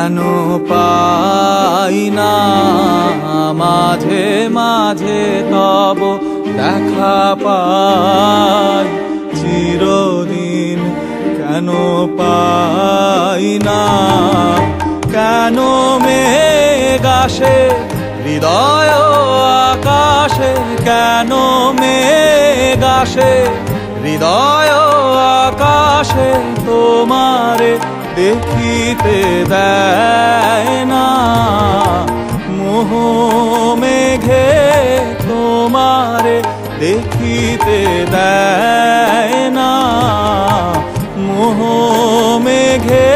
কেন পাই না মাঝে মাঝে তব দেখা পাই চিরদিন কেন পাই না কেন মেঘ আসে হৃদয় আকাশে কেন মেঘ আসে হৃদয় আকাশে তোমারে দেখিতে দেয় না মোহ মেঘে তোমারে দেখিতে দেয় না মোহ মেঘে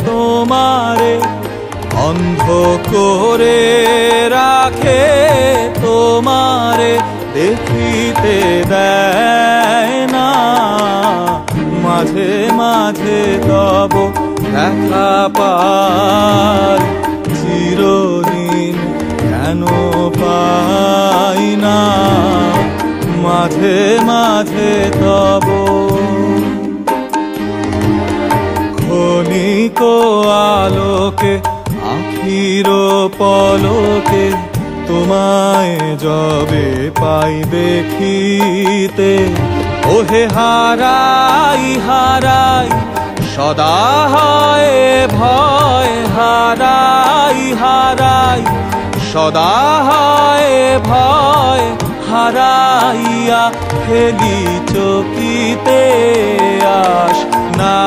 তোমারে অন্ধ করে রাখে তোমারে দেখিতে দেয় না মাঝে মাঝে তব দেখা পাই চিরদিন কেন পাই না মাঝে মাঝে তব ক্ষণিক আলোকে আখির পলকে তোমায় যবে পাই দেখিতে ওহে হারাই হারাই সদা হয় ভয় হারাই হারাই সদা হয় ভয় হারাইয়া ফেলি চকিতে আস না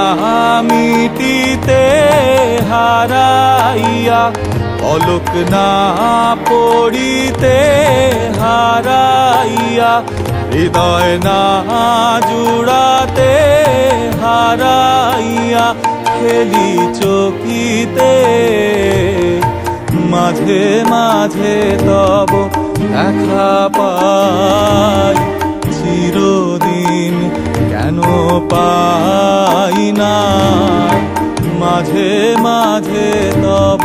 মিটিতে হারাইয়া পলক না পড়িতে হারাইয়া হৃদয় না জুড়াতে হারাইয়া খেলি চকিতে মাঝে মাঝে তব দেখা পাই চিরদিন কেন পাই না মাঝে মাঝে তব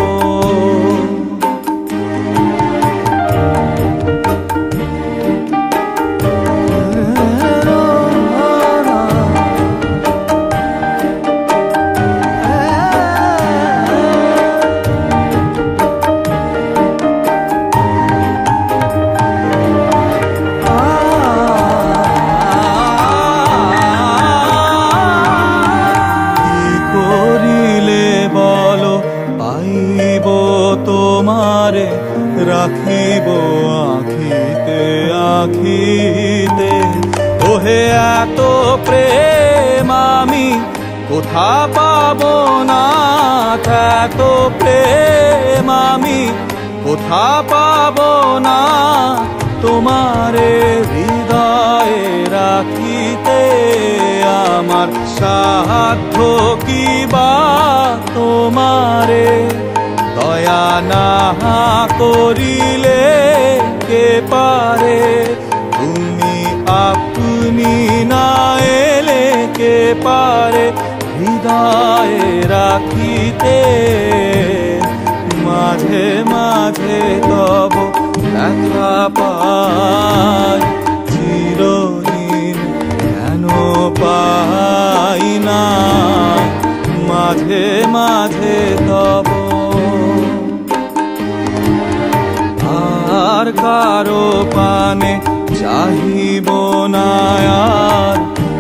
তোমারে রাখিব আখিতে আখিতে ওহে এত প্রেম আমি কোথা পাব না এত প্রেম আমি কোথা পাব না তোমারে হৃদয়ে রাখিতে আমার সাধ্য কি বা তোমারে দয়া না করিলে কে পারে তুমি আপনি না এলে কে পারে হৃদয়ে রাখিতে মাঝে মাঝে তব দেখা পাই চিরদিন কেন পাই না মাঝে মাঝে তব আর কারো পানে চাহিব না আর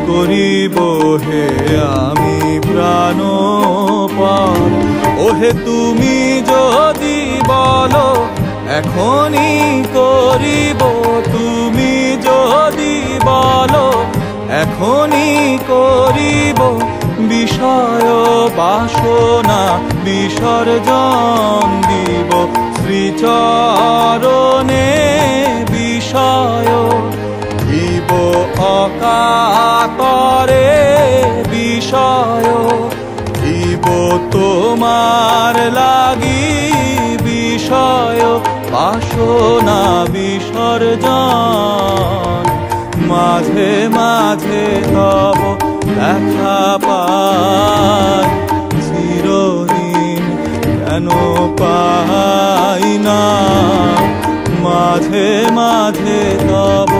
করিব হে আমি প্রাণপণ ওহে তুমি যদি বলো এখনই করিব তুমি যদি বলো এখনই করিব বিষয় বাসনা বিসর্জন দিব শ্রীচরণে বিষয় দিব অকাতরে বিষয় দিব তোমার লাগি বিষয় বাসনা বিসর্জন মাঝে মাঝে তব দেখা পাই চিরদিন কেন পাই না মাঝে মাঝে তব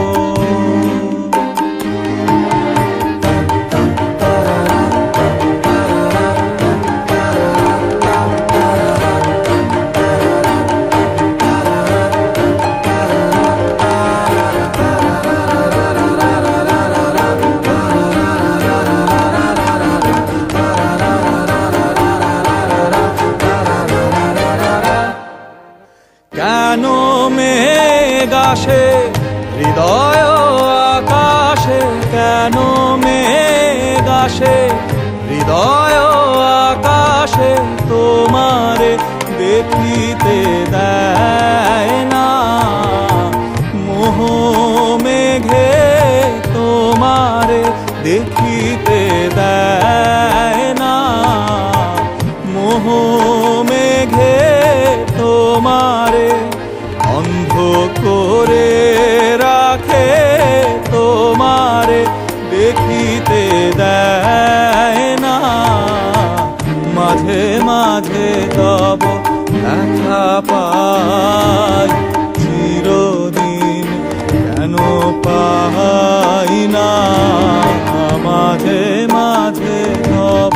দেখিতে দেয় না। মোহ মেঘে তোমারে দেখিতে দেয় না। মোহ মেঘে তোমারে অন্ধ করে রাখে, তোমারে দেখিতে দেয় না। মাঝে মাঝে তব দেখা পাই, চিরদিন কেন পাই না। মাঝে মাঝে তব